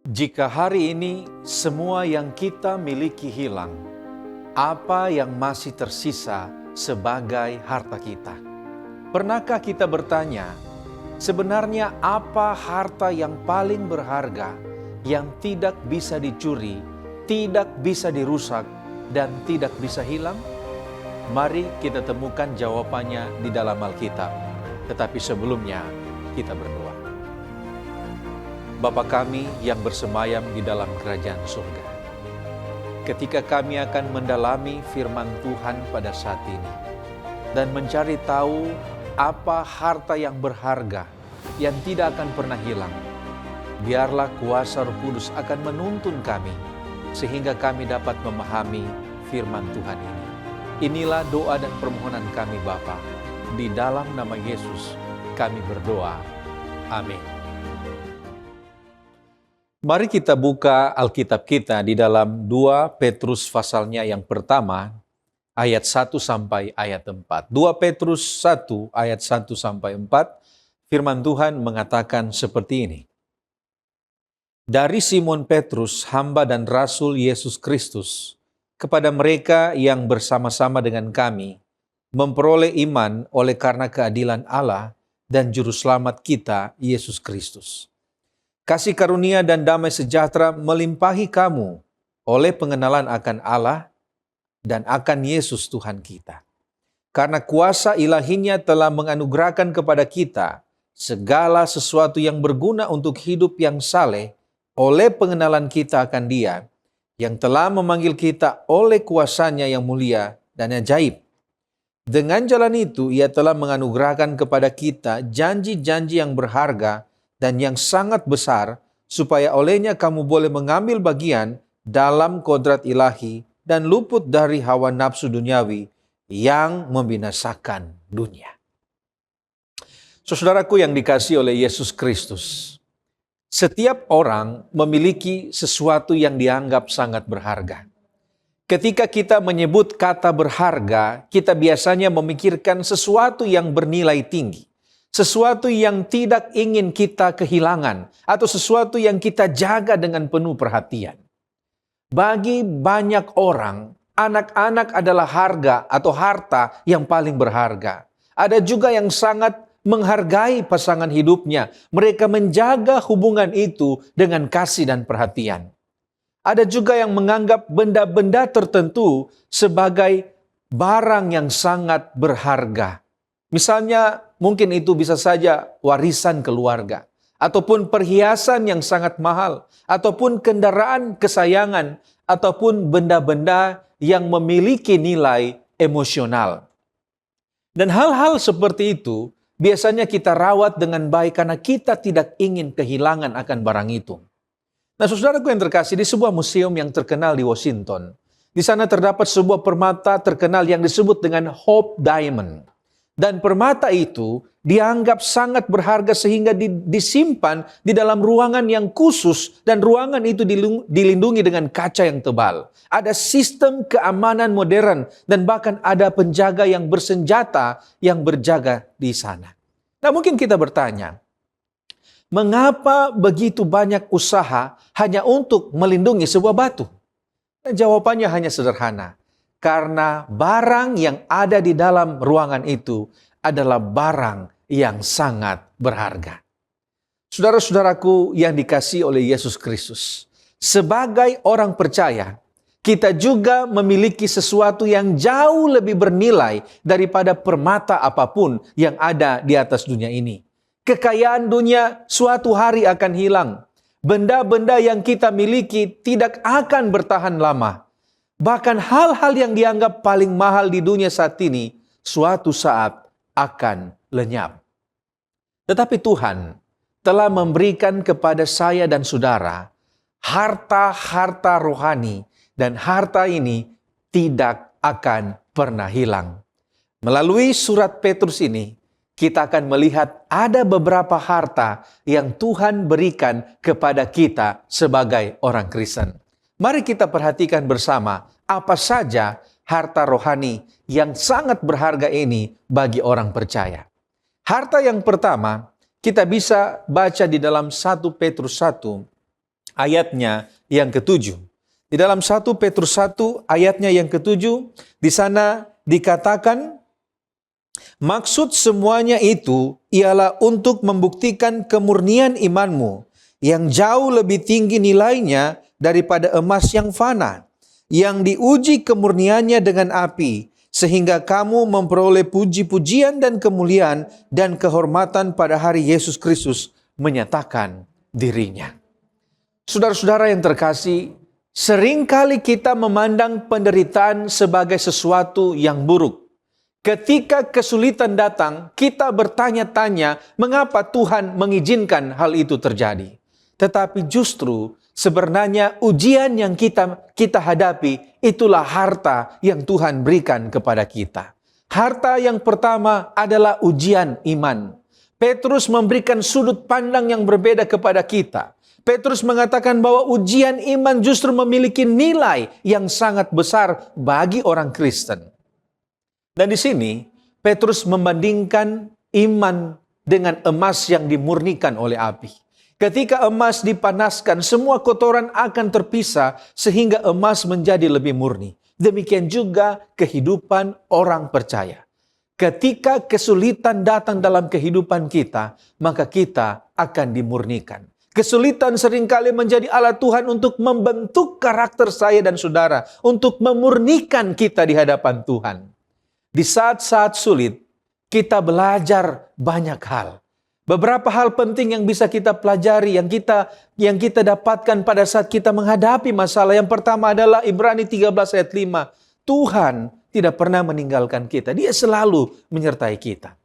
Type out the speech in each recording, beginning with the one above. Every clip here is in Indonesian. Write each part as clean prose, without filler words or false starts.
Jika hari ini semua yang kita miliki hilang, apa yang masih tersisa sebagai harta kita? Pernahkah kita bertanya, sebenarnya apa harta yang paling berharga, yang tidak bisa dicuri, tidak bisa dirusak, dan tidak bisa hilang? Mari kita temukan jawabannya di dalam Alkitab. Tetapi sebelumnya, kita berdoa. Bapa kami yang bersemayam di dalam kerajaan surga, ketika kami akan mendalami firman Tuhan pada saat ini dan mencari tahu apa harta yang berharga yang tidak akan pernah hilang, biarlah kuasa Roh Kudus akan menuntun kami sehingga kami dapat memahami firman Tuhan ini. Inilah doa dan permohonan kami Bapa. Di dalam nama Yesus kami berdoa. Amin. Mari kita buka Alkitab kita di dalam 2 Petrus pasalnya yang pertama, ayat 1 sampai ayat 4. 2 Petrus 1 ayat 1 sampai 4, firman Tuhan mengatakan seperti ini. Dari Simon Petrus, hamba dan rasul Yesus Kristus, kepada mereka yang bersama-sama dengan kami, memperoleh iman oleh karena keadilan Allah dan Juru Selamat kita, Yesus Kristus. Kasih karunia dan damai sejahtera melimpahi kamu oleh pengenalan akan Allah dan akan Yesus Tuhan kita. Karena kuasa ilahinya telah menganugerahkan kepada kita segala sesuatu yang berguna untuk hidup yang saleh oleh pengenalan kita akan Dia, yang telah memanggil kita oleh kuasanya yang mulia dan ajaib. Dengan jalan itu, Ia telah menganugerahkan kepada kita janji-janji yang berharga dan yang sangat besar, supaya olehnya kamu boleh mengambil bagian dalam kodrat ilahi dan luput dari hawa nafsu duniawi yang membinasakan dunia. Saudaraku yang dikasihi oleh Yesus Kristus, setiap orang memiliki sesuatu yang dianggap sangat berharga. Ketika kita menyebut kata berharga, kita biasanya memikirkan sesuatu yang bernilai tinggi. Sesuatu yang tidak ingin kita kehilangan, atau sesuatu yang kita jaga dengan penuh perhatian. Bagi banyak orang, anak-anak adalah harga atau harta yang paling berharga. Ada juga yang sangat menghargai pasangan hidupnya. Mereka menjaga hubungan itu dengan kasih dan perhatian. Ada juga yang menganggap benda-benda tertentu sebagai barang yang sangat berharga. Misalnya, mungkin itu bisa saja warisan keluarga, ataupun perhiasan yang sangat mahal, ataupun kendaraan kesayangan, ataupun benda-benda yang memiliki nilai emosional. Dan hal-hal seperti itu biasanya kita rawat dengan baik karena kita tidak ingin kehilangan akan barang itu. Nah, saudaraku yang terkasih, di sebuah museum yang terkenal di Washington, di sana terdapat sebuah permata terkenal yang disebut dengan Hope Diamond. Dan permata itu dianggap sangat berharga sehingga disimpan di dalam ruangan yang khusus, dan ruangan itu dilindungi dengan kaca yang tebal. Ada sistem keamanan modern dan bahkan ada penjaga yang bersenjata yang berjaga di sana. Nah, mungkin kita bertanya, mengapa begitu banyak usaha hanya untuk melindungi sebuah batu? Nah, jawabannya hanya sederhana. Karena barang yang ada di dalam ruangan itu adalah barang yang sangat berharga. Saudara-saudaraku yang dikasihi oleh Yesus Kristus, sebagai orang percaya, kita juga memiliki sesuatu yang jauh lebih bernilai daripada permata apapun yang ada di atas dunia ini. Kekayaan dunia suatu hari akan hilang. Benda-benda yang kita miliki tidak akan bertahan lama. Bahkan hal-hal yang dianggap paling mahal di dunia saat ini, suatu saat akan lenyap. Tetapi Tuhan telah memberikan kepada saya dan saudara harta-harta rohani, dan harta ini tidak akan pernah hilang. Melalui surat Petrus ini, kita akan melihat ada beberapa harta yang Tuhan berikan kepada kita sebagai orang Kristen. Mari kita perhatikan bersama apa saja harta rohani yang sangat berharga ini bagi orang percaya. Harta yang pertama kita bisa baca di dalam 1 Petrus 1 ayatnya yang ketujuh. Di dalam 1 Petrus 1 ayatnya yang ketujuh, di sana dikatakan, maksud semuanya itu ialah untuk membuktikan kemurnian imanmu yang jauh lebih tinggi nilainya daripada emas yang fana, yang diuji kemurniannya dengan api, sehingga kamu memperoleh puji-pujian dan kemuliaan dan kehormatan pada hari Yesus Kristus menyatakan dirinya. Saudara-saudara yang terkasih, seringkali kita memandang penderitaan sebagai sesuatu yang buruk. Ketika kesulitan datang, kita bertanya-tanya mengapa Tuhan mengizinkan hal itu terjadi. Tetapi justru sebenarnya ujian yang kita hadapi itulah harta yang Tuhan berikan kepada kita. Harta yang pertama adalah ujian iman. Petrus memberikan sudut pandang yang berbeda kepada kita. Petrus mengatakan bahwa ujian iman justru memiliki nilai yang sangat besar bagi orang Kristen. Dan di sini Petrus membandingkan iman dengan emas yang dimurnikan oleh api. Ketika emas dipanaskan, semua kotoran akan terpisah sehingga emas menjadi lebih murni. Demikian juga kehidupan orang percaya. Ketika kesulitan datang dalam kehidupan kita, maka kita akan dimurnikan. Kesulitan seringkali menjadi alat Tuhan untuk membentuk karakter saya dan saudara, untuk memurnikan kita di hadapan Tuhan. Di saat-saat sulit, kita belajar banyak hal. Beberapa hal penting yang bisa kita pelajari, yang kita dapatkan pada saat kita menghadapi masalah. Yang pertama adalah Ibrani 13 ayat 5. Tuhan tidak pernah meninggalkan kita. Dia selalu menyertai kita.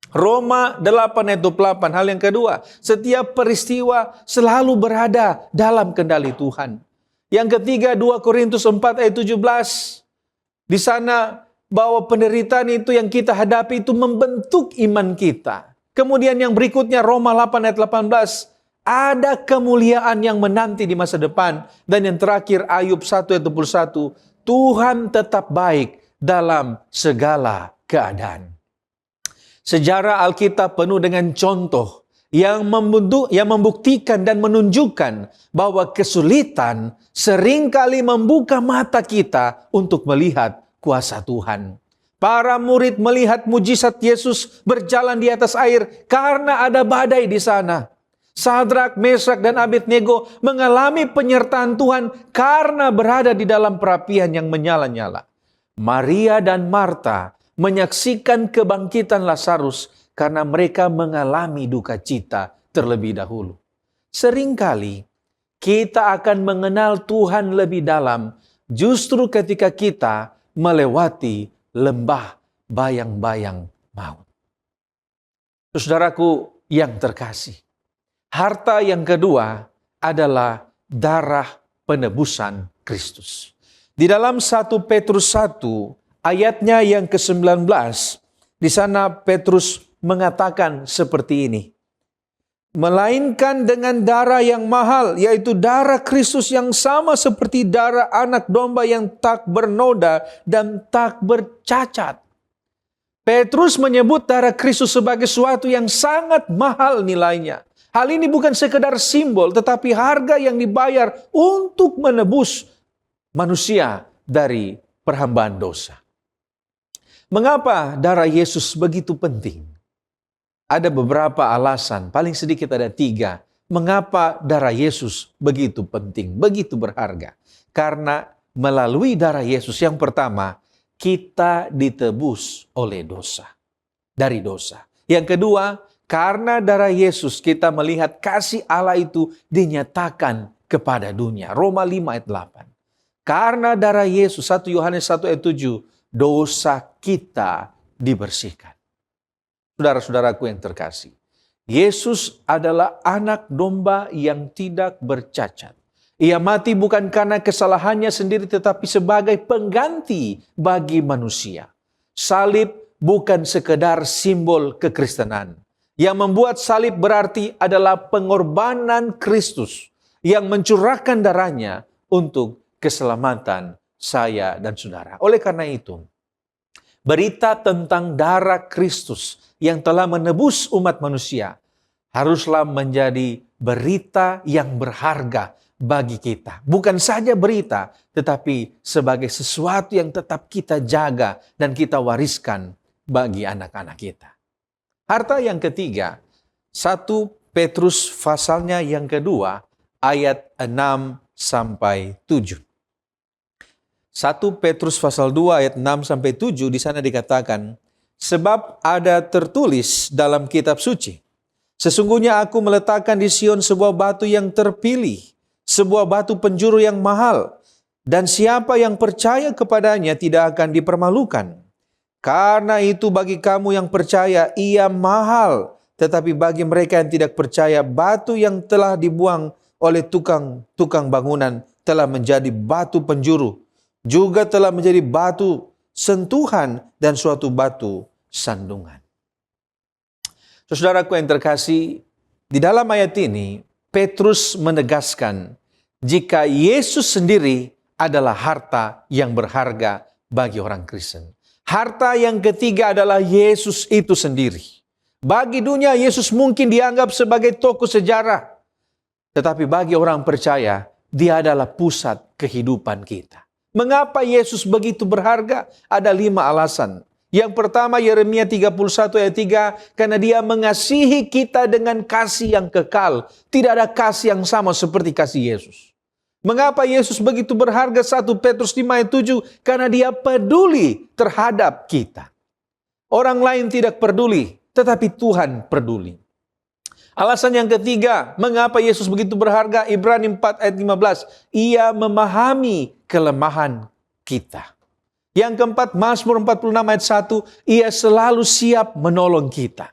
Roma 8 ayat 28, hal yang kedua, setiap peristiwa selalu berada dalam kendali Tuhan. Yang ketiga, 2 Korintus 4 ayat 17, di sana bahwa penderitaan itu yang kita hadapi itu membentuk iman kita. Kemudian yang berikutnya, Roma 8 ayat 18, ada kemuliaan yang menanti di masa depan. Dan yang terakhir, Ayub 1 ayat 21, Tuhan tetap baik dalam segala keadaan. Sejarah Alkitab penuh dengan contoh yang membuktikan dan menunjukkan bahwa kesulitan seringkali membuka mata kita untuk melihat kuasa Tuhan. Para murid melihat mujizat Yesus berjalan di atas air karena ada badai di sana. Sadrak, Mesak, dan Abednego mengalami penyertaan Tuhan karena berada di dalam perapian yang menyala-nyala. Maria dan Marta menyaksikan kebangkitan Lazarus karena mereka mengalami duka cita terlebih dahulu. Seringkali kita akan mengenal Tuhan lebih dalam justru ketika kita melewati lembah bayang-bayang maut. Saudaraku yang terkasih, harta yang kedua adalah darah penebusan Kristus. Di dalam 1 Petrus 1 ayatnya yang ke-19, di sana Petrus mengatakan seperti ini. Melainkan dengan darah yang mahal, yaitu darah Kristus yang sama seperti darah anak domba yang tak bernoda dan tak bercacat. Petrus menyebut darah Kristus sebagai sesuatu yang sangat mahal nilainya. Hal ini bukan sekedar simbol, tetapi harga yang dibayar untuk menebus manusia dari perhambaan dosa. Mengapa darah Yesus begitu penting? Ada beberapa alasan, paling sedikit ada 3. Mengapa darah Yesus begitu penting, begitu berharga? Karena melalui darah Yesus yang pertama, kita ditebus oleh dosa. Dari dosa. Yang kedua, karena darah Yesus kita melihat kasih Allah itu dinyatakan kepada dunia. Roma 5 ayat 8. Karena darah Yesus, 1 Yohanes 1 ayat 7, dosa kita dibersihkan. Saudara-saudaraku yang terkasih, Yesus adalah anak domba yang tidak bercacat. Ia mati bukan karena kesalahannya sendiri, tetapi sebagai pengganti bagi manusia. Salib bukan sekedar simbol kekristenan. Yang membuat salib berarti adalah pengorbanan Kristus yang mencurahkan darahnya untuk keselamatan saya dan saudara. Oleh karena itu, berita tentang darah Kristus yang telah menebus umat manusia haruslah menjadi berita yang berharga bagi kita. Bukan saja berita, tetapi sebagai sesuatu yang tetap kita jaga dan kita wariskan bagi anak-anak kita. Harta yang ketiga, 1 Petrus pasalnya yang kedua, ayat 6 sampai 7. 1 Petrus pasal 2 ayat 6 sampai 7 di sana dikatakan, sebab ada tertulis dalam kitab suci, sesungguhnya aku meletakkan di Sion sebuah batu yang terpilih, sebuah batu penjuru yang mahal, dan siapa yang percaya kepadanya tidak akan dipermalukan. Karena itu bagi kamu yang percaya ia mahal, tetapi bagi mereka yang tidak percaya, batu yang telah dibuang oleh tukang bangunan telah menjadi batu penjuru, juga telah menjadi batu sentuhan dan suatu batu sandungan. Saudaraku yang terkasih, di dalam ayat ini Petrus menegaskan jika Yesus sendiri adalah harta yang berharga bagi orang Kristen. Harta yang ketiga adalah Yesus itu sendiri. Bagi dunia Yesus mungkin dianggap sebagai tokoh sejarah, tetapi bagi orang percaya dia adalah pusat kehidupan kita. Mengapa Yesus begitu berharga? Ada 5 alasan. Yang pertama, Yeremia 31 ayat 3, karena dia mengasihi kita dengan kasih yang kekal. Tidak ada kasih yang sama seperti kasih Yesus. Mengapa Yesus begitu berharga? 1 Petrus 5 ayat 7, karena dia peduli terhadap kita. Orang lain tidak peduli, tetapi Tuhan peduli. Alasan yang ketiga, mengapa Yesus begitu berharga? Ibrani 4 ayat 15, ia memahami kelemahan kita. Yang keempat, Mazmur 46 ayat 1, ia selalu siap menolong kita.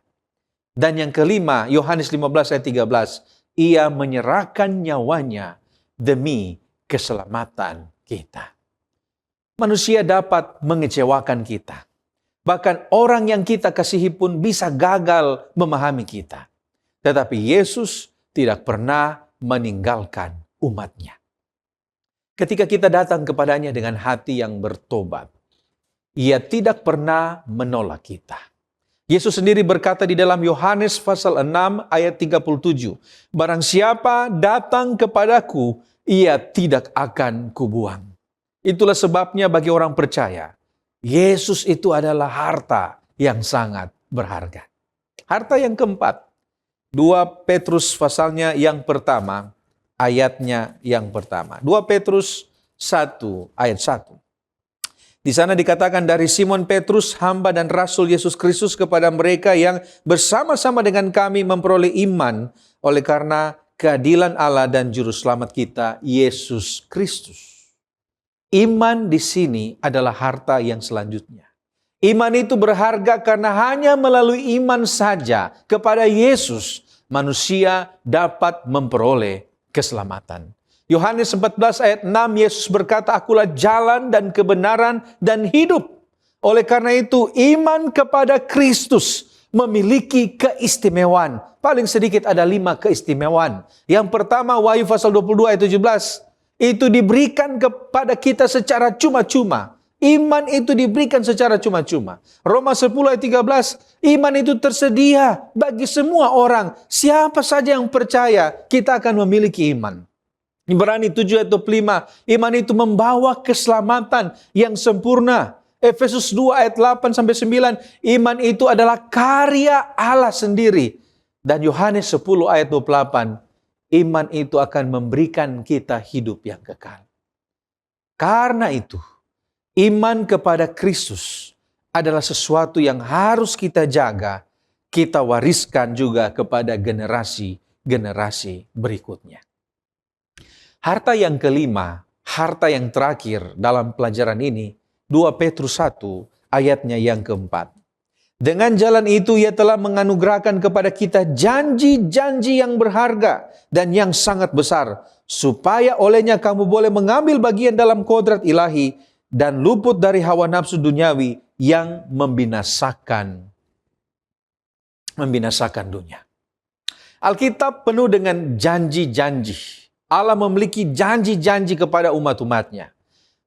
Dan yang kelima, Yohanes 15 ayat 13, ia menyerahkan nyawanya demi keselamatan kita. Manusia dapat mengecewakan kita. Bahkan orang yang kita kasihi pun bisa gagal memahami kita. Tetapi Yesus tidak pernah meninggalkan umatnya. Ketika kita datang kepadanya dengan hati yang bertobat, ia tidak pernah menolak kita. Yesus sendiri berkata di dalam Yohanes pasal 6 ayat 37, barang siapa datang kepadaku, ia tidak akan kubuang. Itulah sebabnya bagi orang percaya, Yesus itu adalah harta yang sangat berharga. Harta yang keempat, 2 Petrus pasalnya yang pertama, ayatnya yang pertama. 2 Petrus 1 ayat 1. Di sana dikatakan dari Simon Petrus, hamba dan rasul Yesus Kristus kepada mereka yang bersama-sama dengan kami memperoleh iman oleh karena keadilan Allah dan juru selamat kita, Yesus Kristus. Iman di sini adalah harta yang selanjutnya. Iman itu berharga karena hanya melalui iman saja kepada Yesus, manusia dapat memperoleh keselamatan. Yohanes 14 ayat 6, Yesus berkata, akulah jalan dan kebenaran dan hidup. Oleh karena itu, iman kepada Kristus memiliki keistimewaan. Paling sedikit ada 5 keistimewaan. Yang pertama, Wahyu pasal 22 ayat 17. Itu diberikan kepada kita secara cuma-cuma. Iman itu diberikan secara cuma-cuma. Roma 10 ayat 13, iman itu tersedia bagi semua orang. Siapa saja yang percaya, kita akan memiliki iman. Ibrani 7 ayat 25, iman itu membawa keselamatan yang sempurna. Efesus 2 ayat 8 sampai 9, iman itu adalah karya Allah sendiri. Dan Yohanes 10 ayat 28, iman itu akan memberikan kita hidup yang kekal. Karena itu, iman kepada Kristus adalah sesuatu yang harus kita jaga, kita wariskan juga kepada generasi-generasi berikutnya. Harta yang kelima, harta yang terakhir dalam pelajaran ini, 2 Petrus 1 ayatnya yang keempat. Dengan jalan itu ia telah menganugerahkan kepada kita janji-janji yang berharga dan yang sangat besar, supaya olehnya kamu boleh mengambil bagian dalam kodrat ilahi dan luput dari hawa nafsu duniawi yang membinasakan dunia. Alkitab penuh dengan janji-janji. Allah memiliki janji-janji kepada umat-umatnya.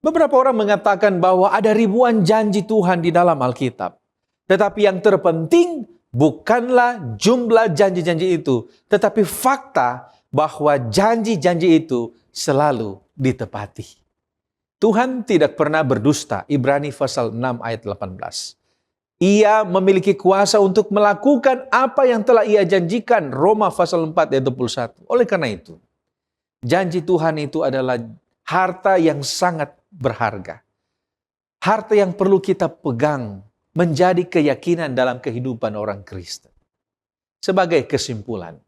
Beberapa orang mengatakan bahwa ada ribuan janji Tuhan di dalam Alkitab. Tetapi yang terpenting, Bukanlah jumlah janji-janji itu, tetapi fakta bahwa janji-janji itu selalu ditepati. Tuhan tidak pernah berdusta, Ibrani pasal 6 ayat 18. Ia memiliki kuasa untuk melakukan apa yang telah ia janjikan, Roma pasal 4 ayat 21. Oleh karena itu, janji Tuhan itu adalah harta yang sangat berharga. Harta yang perlu kita pegang, menjadi keyakinan dalam kehidupan orang Kristen. Sebagai kesimpulan,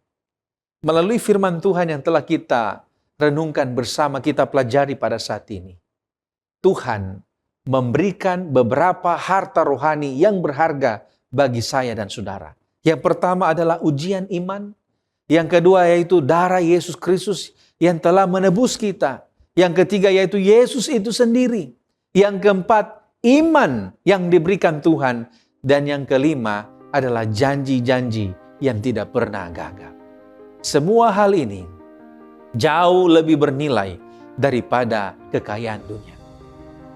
melalui firman Tuhan yang telah kita renungkan bersama, kita pelajari pada saat ini, Tuhan memberikan beberapa harta rohani yang berharga bagi saya dan saudara. Yang pertama adalah ujian iman. Yang kedua yaitu darah Yesus Kristus yang telah menebus kita. Yang ketiga yaitu Yesus itu sendiri. Yang keempat, iman yang diberikan Tuhan. Dan yang kelima adalah janji-janji yang tidak pernah gagal. Semua hal ini jauh lebih bernilai daripada kekayaan dunia.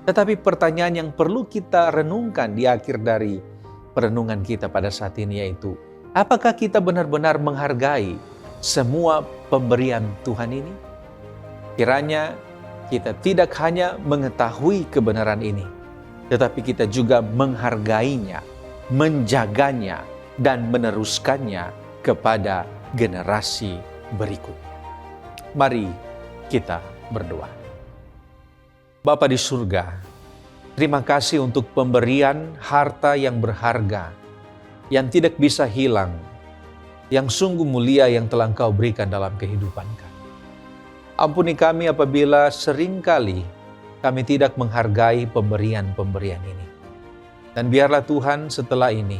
Tetapi pertanyaan yang perlu kita renungkan di akhir dari perenungan kita pada saat ini yaitu, apakah kita benar-benar menghargai semua pemberian Tuhan ini? Kiranya kita tidak hanya mengetahui kebenaran ini, tetapi kita juga menghargainya, menjaganya, dan meneruskannya kepada generasi berikutnya. Mari kita berdoa. Bapa di surga, terima kasih untuk pemberian harta yang berharga, yang tidak bisa hilang, yang sungguh mulia yang telah Engkau berikan dalam kehidupan kami. Ampuni kami apabila seringkali kami tidak menghargai pemberian-pemberian ini. Dan biarlah Tuhan setelah ini,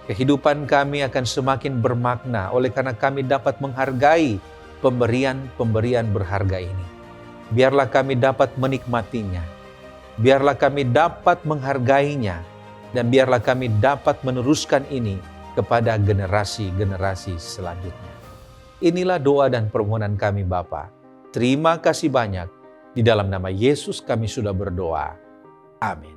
kehidupan kami akan semakin bermakna oleh karena kami dapat menghargai pemberian-pemberian berharga ini. Biarlah kami dapat menikmatinya, biarlah kami dapat menghargainya, dan biarlah kami dapat meneruskan ini kepada generasi-generasi selanjutnya. Inilah doa dan permohonan kami Bapa. Terima kasih banyak. Di dalam nama Yesus kami sudah berdoa. Amin.